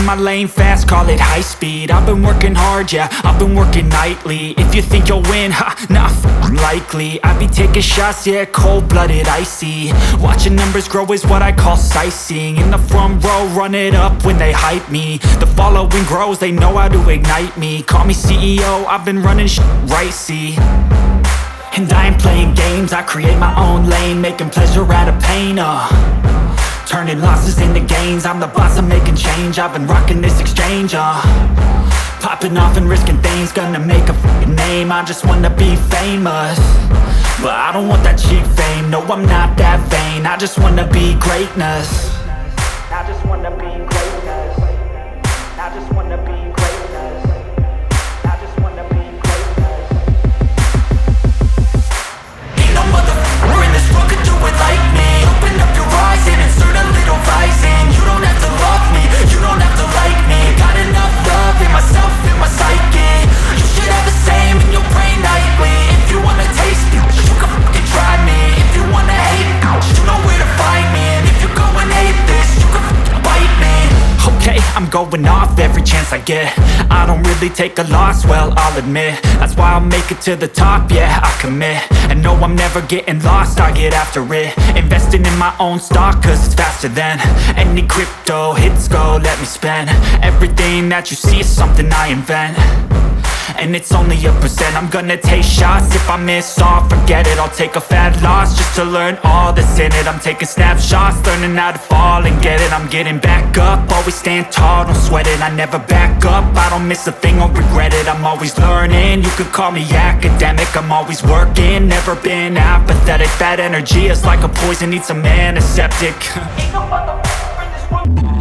my lane fast, call it high speed. I've been working hard, yeah, I've been working nightly. If you think you'll win, ha, not likely. I be taking shots, yeah, cold-blooded, icy. Watching numbers grow is what I call sightseeing. In the front row, run it up when they hype me. The following grows, they know how to ignite me. Call me CEO, I've been running right, see. And I ain't playing games, I create my own lane, making pleasure out of pain, turning losses into gains. I'm the boss, I'm making change. I've been rocking this exchange, popping off and risking things. Gonna make a f***ing name. I just wanna be famous, but I don't want that cheap fame. No, I'm not that vain. I just wanna be greatness. I just wanna be greatness. I just wanna be greatness. I just wanna be greatness. Ain't no motherfucker in this world could do it like me. Open up your eyes and insert a little rising. You don't have to love me, you don't have to like me. Got enough love in myself, in my psyche. You should have the same in your brain nightly. If you wanna taste me, you can fucking try me. If you wanna hate, you know where to find me. And if you go and hate this, you can fucking bite me. Okay, I'm going off every chance I get. I don't really take a loss, well, I'll admit. That's why I'll make it to the top, yeah, I commit. And no, I'm never getting lost, I get after it. Investing in my own stock, cause it's faster than any crypto hits go, let me spend. Everything that you see is something I invent, and it's only a percent. I'm gonna take shots, if I miss all, forget it. I'll take a fat loss just to learn all that's in it. I'm taking snapshots, learning how to fall and get it. I'm getting back up, always stand tall, don't sweat it. I never back up, I don't miss a thing or regret it. I'm always learning, you could call me academic. I'm always working, never been apathetic. That energy is like a poison, needs some antiseptic. Ain't no motherfucker in this world.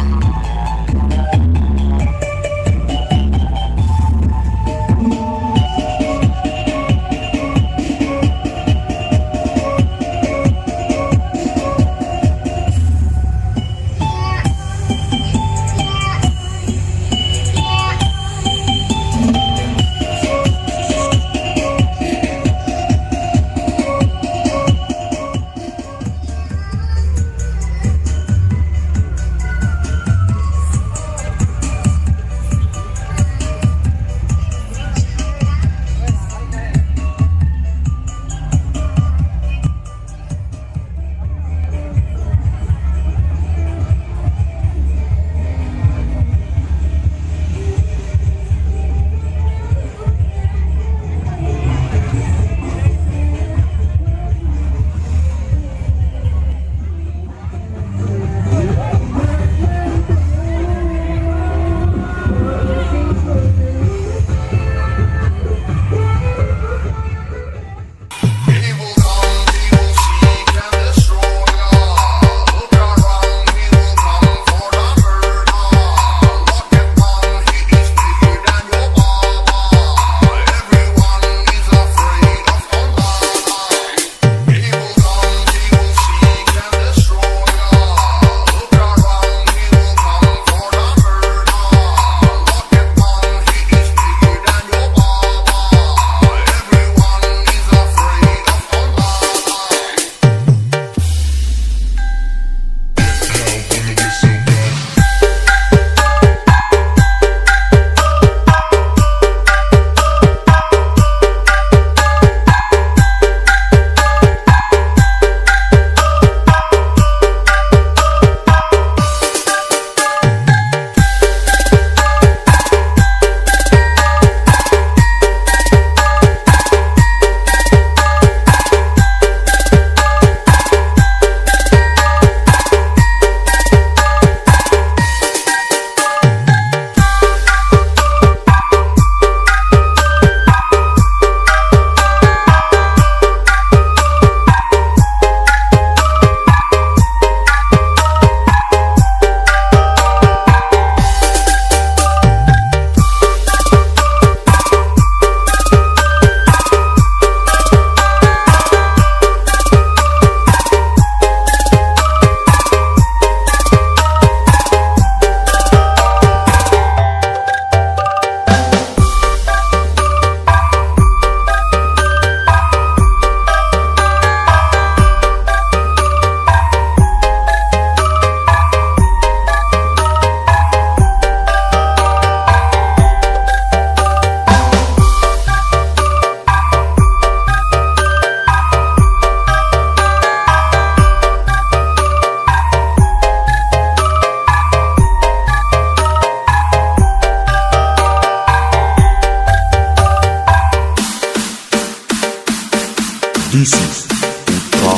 This is Putra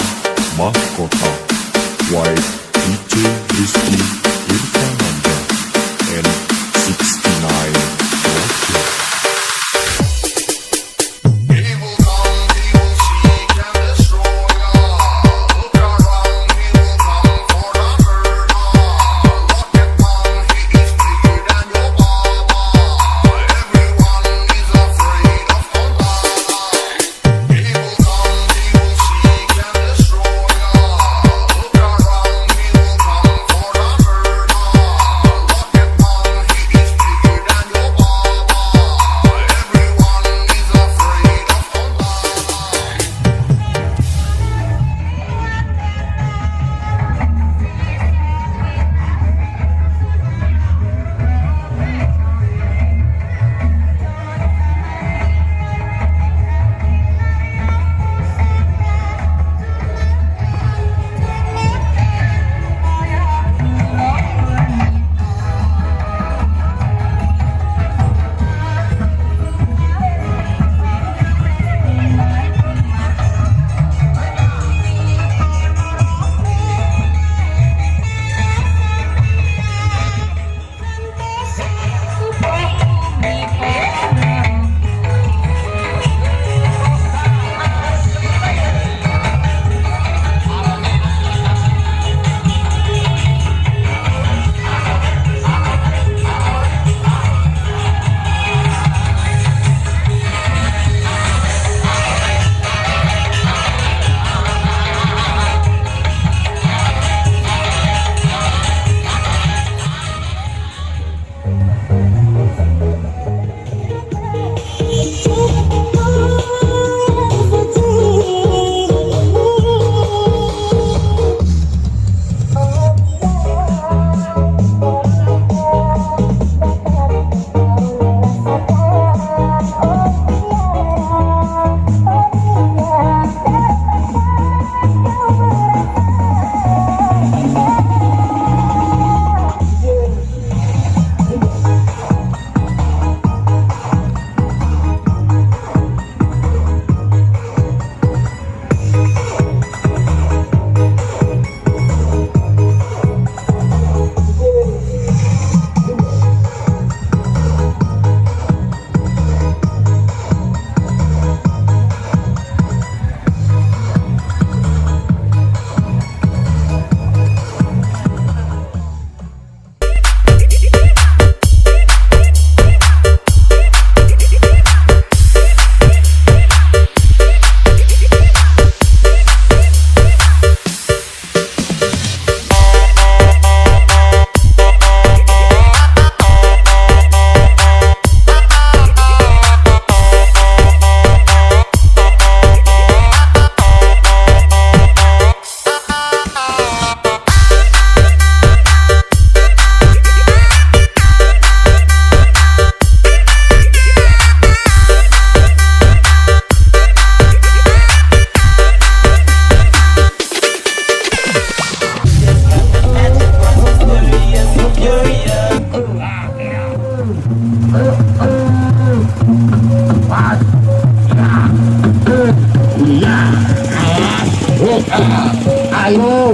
Mahkota White DJ Rizky Irfananda and 69 Roger. Halo.